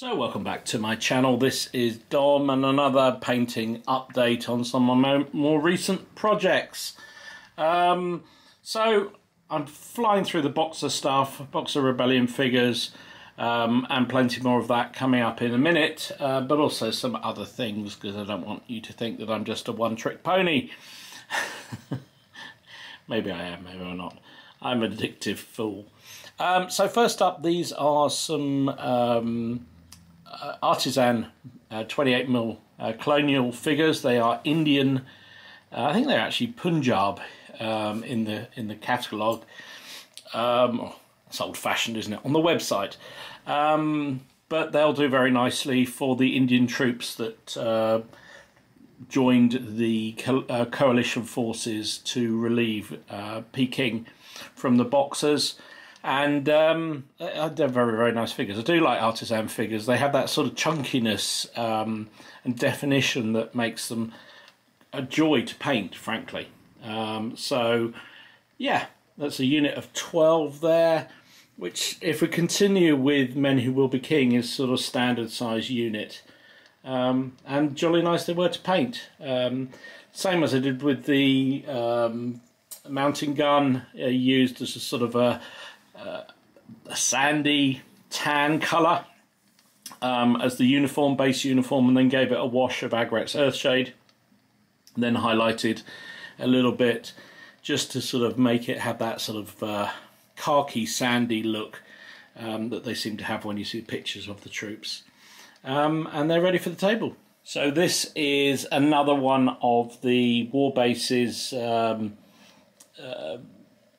So welcome back to my channel. This is Dom and another painting update on some of my more recent projects. So I'm flying through the Boxer stuff, Boxer Rebellion figures, and plenty more of that coming up in a minute, but also some other things because I don't want you to think that I'm just a one-trick pony. Maybe I am, maybe I'm not. I'm an addictive fool. So first up, these are some artisan 28mm colonial figures. They are Indian. I think they're actually Punjab in the catalogue. It's old-fashioned, isn't it? On the website, but they'll do very nicely for the Indian troops that joined the coalition forces to relieve Peking from the Boxers. And they're very, very nice figures. I do like artisan figures. They have that sort of chunkiness and definition that makes them a joy to paint, frankly. So, yeah, that's a unit of 12 there, which, if we continue with Men Who Will Be King, is sort of standard size unit. And jolly nice they were to paint. Same as I did with the mountain gun, used as a sort of a sandy tan colour as the uniform, base uniform, and then gave it a wash of Agret's Earthshade, and then highlighted a little bit just to sort of make it have that sort of khaki sandy look that they seem to have when you see pictures of the troops. And they're ready for the table. So this is another one of the war bases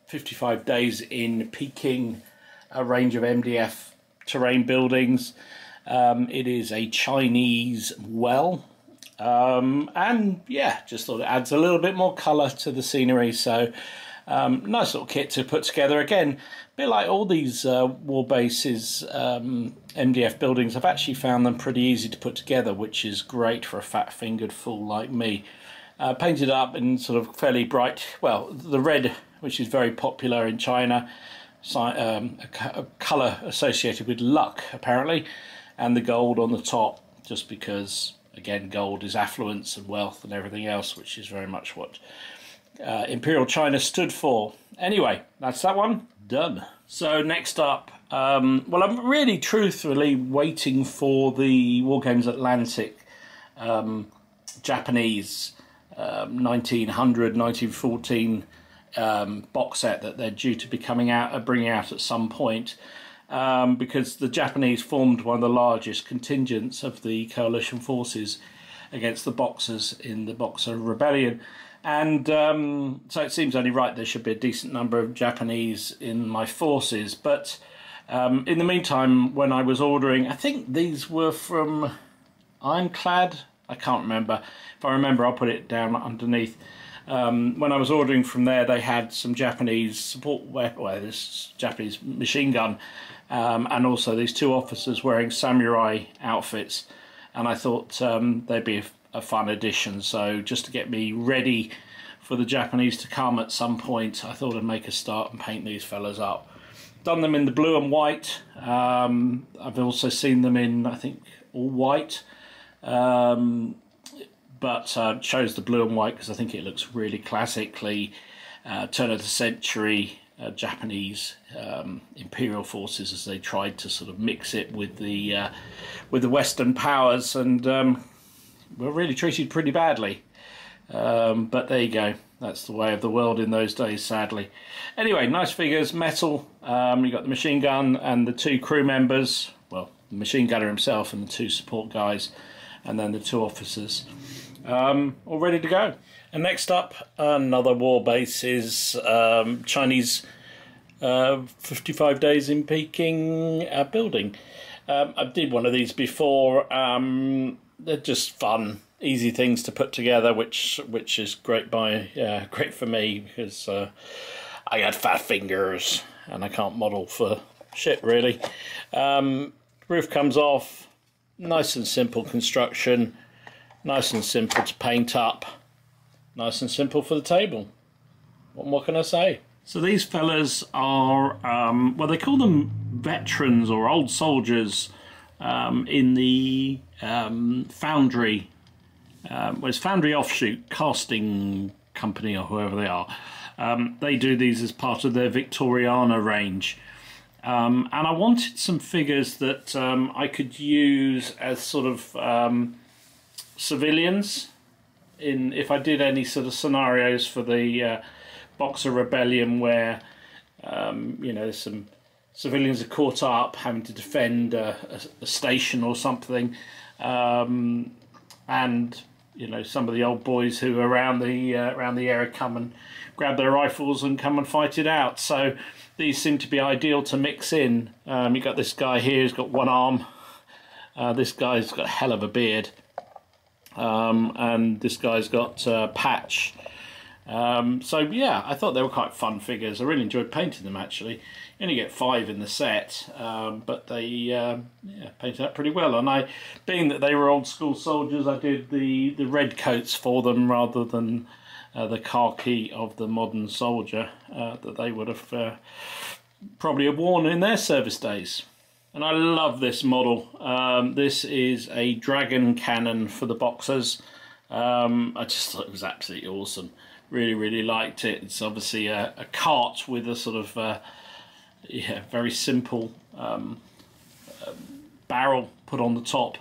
55 days in Peking, a range of MDF terrain buildings. It is a Chinese well, and yeah, just thought it adds a little bit more colour to the scenery. So nice little kit to put together. Again, a bit like all these war bases MDF buildings, I've actually found them pretty easy to put together, which is great for a fat-fingered fool like me. Painted up in sort of fairly bright, well, the red, which is very popular in China, a colour associated with luck, apparently, and the gold on the top, just because, again, gold is affluence and wealth and everything else, which is very much what Imperial China stood for. Anyway, that's that one done. So next up, well, I'm really truthfully waiting for the Wargames Atlantic Japanese 1900, 1914 box set that they're due to be bringing out at some point, because the Japanese formed one of the largest contingents of the coalition forces against the Boxers in the Boxer Rebellion, and so it seems only right there should be a decent number of Japanese in my forces. But in the meantime, when I was ordering, I think these were from Ironclad, I can't remember. If I remember, I'll put it down underneath. When I was ordering from there, they had some Japanese support weapon, well, this Japanese machine gun, and also these two officers wearing samurai outfits. And I thought they'd be a fun addition. So just to get me ready for the Japanese to come at some point, I thought I'd make a start and paint these fellas up. Done them in the blue and white. I've also seen them in, I think, all white. But chose the blue and white because I think it looks really classically turn of the century Japanese imperial forces, as they tried to sort of mix it with the Western powers, and were really treated pretty badly. But there you go. That's the way of the world in those days, sadly. Anyway, nice figures, metal. You got the machine gun and the two crew members. Well, the machine gunner himself and the two support guys, and then the two officers. All ready to go. And next up, another war base is Chinese 55 days in Peking building. I did one of these before. They're just fun, easy things to put together, which is great great for me because I got fat fingers and I can't model for shit really. Roof comes off, nice and simple construction. Nice and simple to paint up. Nice and simple for the table. What more can I say? So these fellas are, well, they call them veterans or old soldiers in the Foundry, it's Foundry Offshoot Casting Company, or whoever they are. They do these as part of their Victoriana range. And I wanted some figures that I could use as sort of civilians if I did any sort of scenarios for the Boxer Rebellion where you know, some civilians are caught up having to defend a station or something, and you know, some of the old boys who are around the area come and grab their rifles and come and fight it out. So these seem to be ideal to mix in. You got this guy here who's got one arm. This guy's got a hell of a beard, and this guy's got patch. So yeah, I thought they were quite fun figures. I really enjoyed painting them actually. You only get 5 in the set, but they yeah, painted up pretty well. And being that they were old school soldiers, I did the red coats for them rather than the khaki of the modern soldier that they would have probably have worn in their service days. And I love this model. This is a dragon cannon for the Boxers. I just thought it was absolutely awesome. Really liked it. It's obviously a cart with a sort of yeah, very simple barrel put on the top,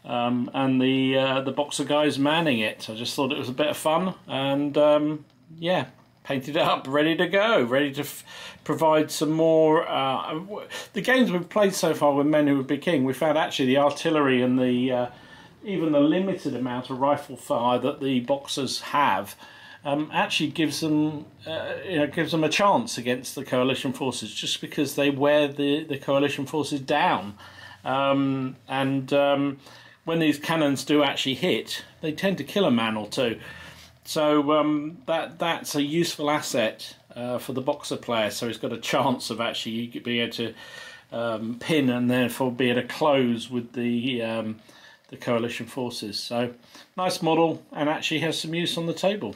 and the Boxer guys manning it. I just thought it was a bit of fun, and yeah, painted it up, ready to go, ready to provide some more. The games we've played so far with Men Who Would Be King, we found actually the artillery and the even the limited amount of rifle fire that the Boxers have actually gives them you know, gives them a chance against the coalition forces, just because they wear the coalition forces down, and when these cannons do actually hit, they tend to kill a man or two. So that's a useful asset for the Boxer player. So he's got a chance of actually being able to pin and therefore be able to close with the coalition forces. So nice model, and actually has some use on the table.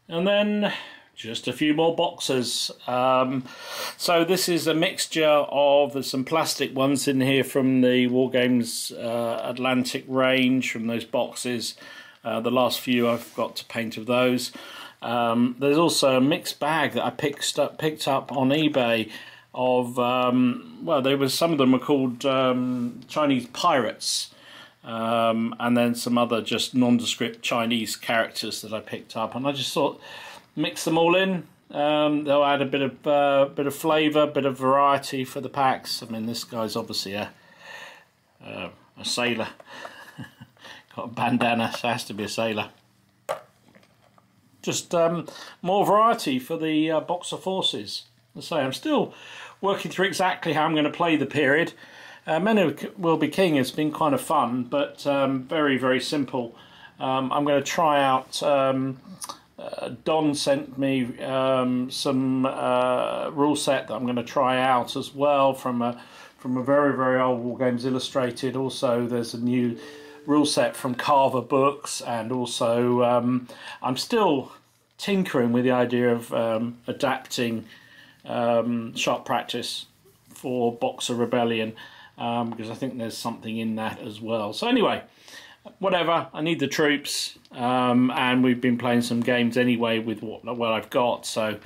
And then just a few more Boxers. So this is a mixture of, there's some plastic ones in here from the Wargames Atlantic range, from those boxes. The last few I've got to paint of those. There's also a mixed bag that I picked up on eBay of, well, some of them were called Chinese pirates. And then some other just nondescript Chinese characters that I picked up, and I just thought mix them all in. They'll add a bit of flavour, bit of variety for the packs. I mean, this guy's obviously a sailor, got a bandana, so it has to be a sailor. Just more variety for the Boxer forces. As I say, I'm still working through exactly how I'm going to play the period. Men Who Will Be King has been kind of fun, but very simple. I'm going to try out. Don sent me some rule set that I'm going to try out as well from a very old Wargames Illustrated. Also, there's a new rule set from Carver Books, and also I'm still tinkering with the idea of adapting Sharp Practice for Boxer Rebellion. Because I think there's something in that as well. So anyway, whatever, I need the troops, and we've been playing some games anyway with what I've got, so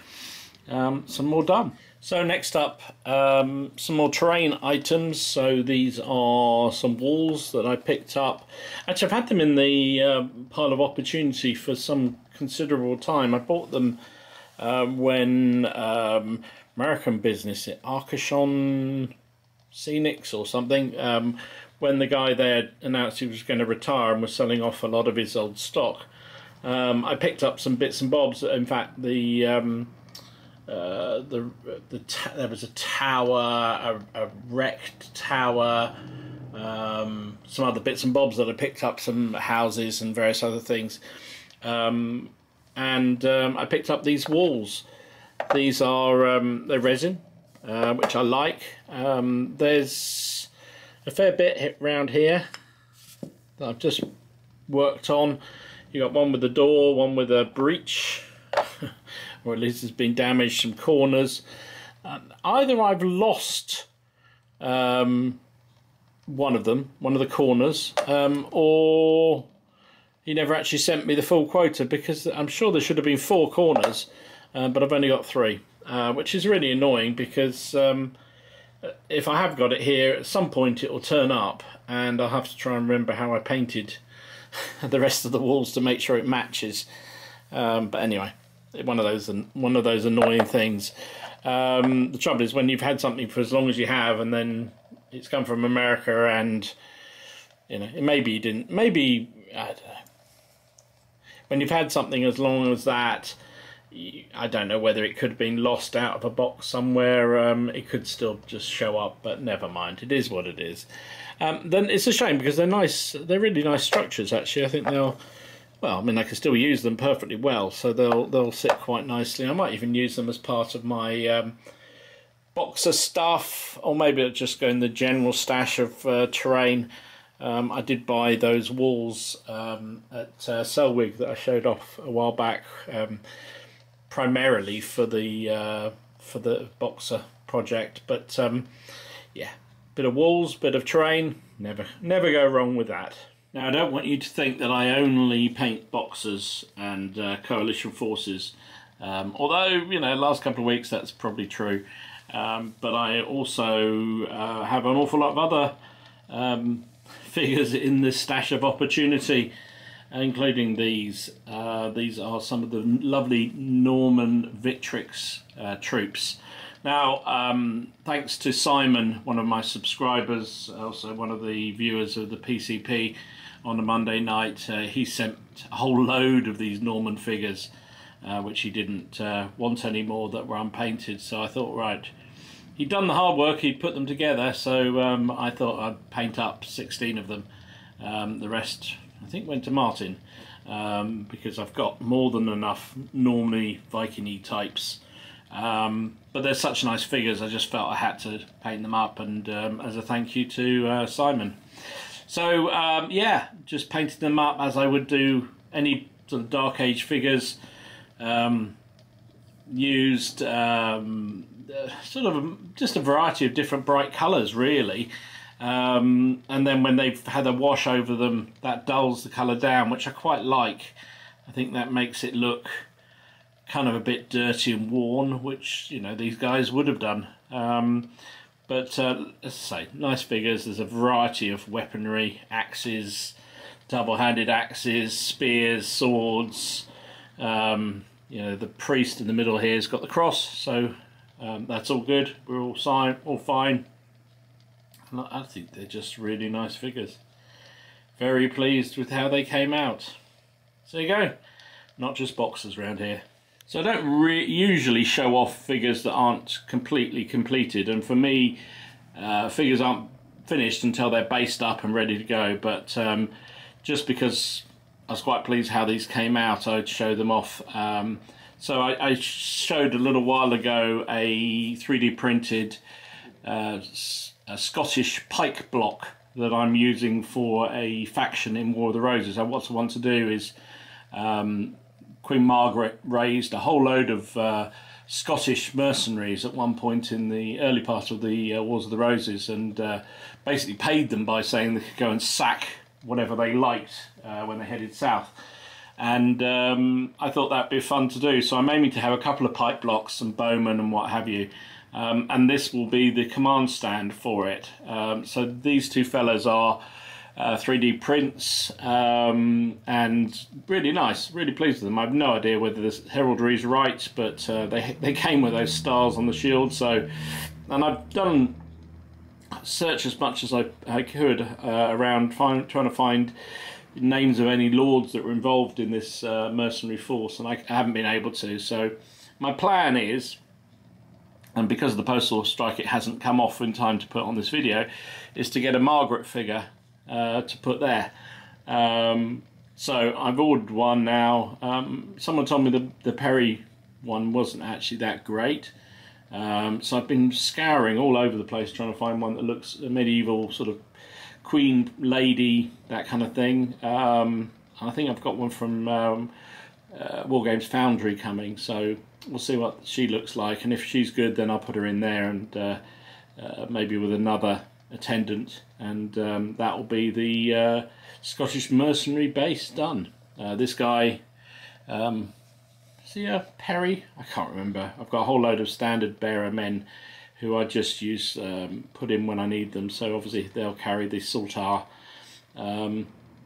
some more done. So next up, some more terrain items. So these are some walls that I picked up. Actually, I've had them in the pile of opportunity for some considerable time. I bought them when American business at Arcachon Scenics or something, when the guy there announced he was going to retire and was selling off a lot of his old stock. I picked up some bits and bobs. In fact, there was a tower, a wrecked tower, some other bits and bobs that I picked up, some houses and various other things, and I picked up these walls. These are they're resin, which I like. There's a fair bit around here that I've just worked on. You got one with a door, one with a breach, or at least it's been damaged, some corners. Either I've lost one one of them, one of the corners, or he never actually sent me the full quota, because I'm sure there should have been 4 corners, but I've only got 3, which is really annoying, because if I have got it here, at some point it will turn up, and I'll have to try and remember how I painted the rest of the walls to make sure it matches. But anyway, one of those annoying things. The trouble is, when you've had something for as long as you have, and then it's come from America, and you know, maybe you didn't, maybe I don't know. When you've had something as long as that, I don't know whether it could have been lost out of a box somewhere. It could still just show up, but never mind. It is what it is. Then it's a shame, because they're nice. They're really nice structures, actually. I think they'll. Well, I mean, I can still use them perfectly well, so they'll sit quite nicely. I might even use them as part of my Boxer stuff, or maybe it'll just go in the general stash of terrain. I did buy those walls at Selwig that I showed off a while back, primarily for the Boxer project. But yeah, bit of walls, bit of terrain, never go wrong with that. Now, I don't want you to think that I only paint Boxers and coalition forces, although, you know, last couple of weeks that's probably true. But I also have an awful lot of other figures in this stash of opportunity, including these. These are some of the lovely Norman Victrix troops. Now, thanks to Simon, one of my subscribers, also one of the viewers of the PCP on a Monday night, he sent a whole load of these Norman figures, which he didn't want anymore, that were unpainted. So I thought, right, he'd done the hard work, he'd put them together, so I thought I'd paint up 16 of them. The rest, I think, went to Martin, because I've got more than enough normally Viking-y types. But they're such nice figures, I just felt I had to paint them up, and as a thank you to Simon. So yeah, just painted them up as I would do any sort of Dark Age figures. Used sort of just a variety of different bright colours, really. And then when they've had a wash over them, that dulls the colour down, which I quite like. I think that makes it look kind of a bit dirty and worn, which, you know, these guys would have done. But as I say, nice figures. There's a variety of weaponry: axes, double-handed axes, spears, swords. You know, the priest in the middle here has got the cross, so that's all good. We're all fine. And I think they're just really nice figures. Very pleased with how they came out. So there you go. Not just Boxers around here. So I don't usually show off figures that aren't completely completed, and for me, figures aren't finished until they're based up and ready to go. But just because I was quite pleased how these came out, I'd show them off. So I showed a little while ago a 3D printed a Scottish pike block that I'm using for a faction in War of the Roses. And what I want to do is, Queen Margaret raised a whole load of Scottish mercenaries at one point in the early part of the Wars of the Roses, and basically paid them by saying they could go and sack whatever they liked when they headed south. And I thought that'd be fun to do, so I'm aiming to have a couple of pipe blocks and bowmen and what have you, and this will be the command stand for it. So these two fellas are 3D prints, and really nice, really pleased with them. I have no idea whether this heraldry is right, but they came with those stars on the shield. So, and I've done search as much as I could around trying to find names of any lords that were involved in this mercenary force, and I haven't been able to. So my plan is, and because of the postal strike it hasn't come off in time to put on this video, is to get a Margaret figure to put there. So I've ordered one now. Someone told me the Perry one wasn't actually that great, so I've been scouring all over the place trying to find one that looks a medieval sort of queen lady, that kind of thing. I think I've got one from War Games Foundry coming, so we'll see what she looks like, and if she's good then I'll put her in there, and maybe with another attendant, and that will be the Scottish mercenary base done. This guy, Perry? I can't remember. I've got a whole load of standard bearer men who I just use, put in when I need them, so obviously they'll carry the Saltar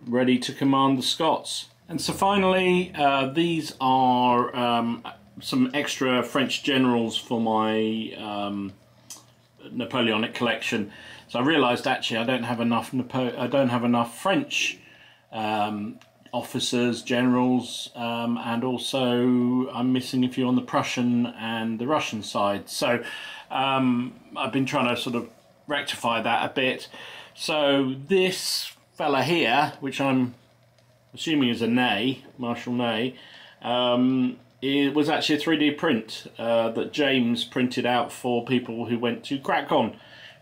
ready to command the Scots. And so finally, these are some extra French generals for my Napoleonic collection. So I realised actually I don't have enough French officers, generals, and also I'm missing a few on the Prussian and the Russian side. So I've been trying to sort of rectify that a bit. So this fella here, which I'm assuming is a Ney, Marshal Ney, it was actually a 3D print that James printed out for people who went to CrackCon,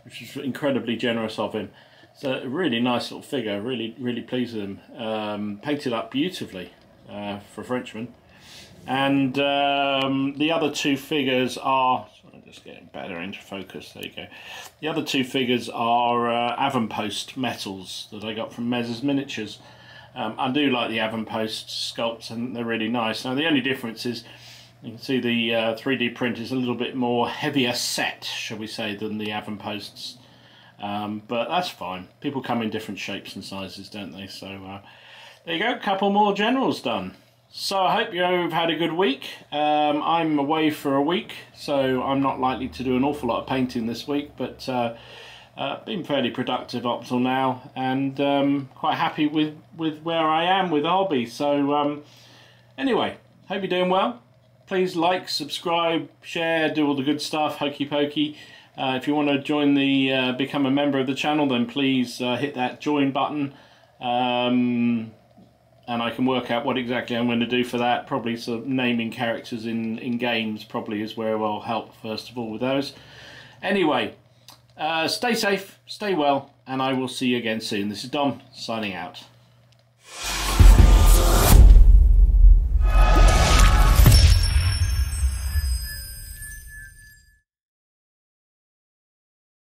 which was incredibly generous of him. So a really nice little figure, really pleased with him. Painted up beautifully for a Frenchman. And the other two figures are, sorry, just getting better into focus, there you go. The other two figures are Avonpost metals that I got from Mez's Miniatures. I do like the Avonpost sculpts, and they're really nice. Now the only difference is you can see the 3D print is a little bit more heavier set, shall we say, than the Avonposts. But that's fine. People come in different shapes and sizes, don't they? So there you go, a couple more generals done. So I hope you've had a good week. I'm away for a week, so I'm not likely to do an awful lot of painting this week, but been fairly productive up till now, and quite happy with where I am with the hobby. So anyway, hope you're doing well. Please like, subscribe, share, do all the good stuff, hokey pokey. If you want to join the become a member of the channel, then please hit that join button, and I can work out what exactly I'm going to do for that. Probably sort of naming characters in games probably is where I'll help first of all with those. Anyway, stay safe, stay well, and I will see you again soon. This is Dom, signing out.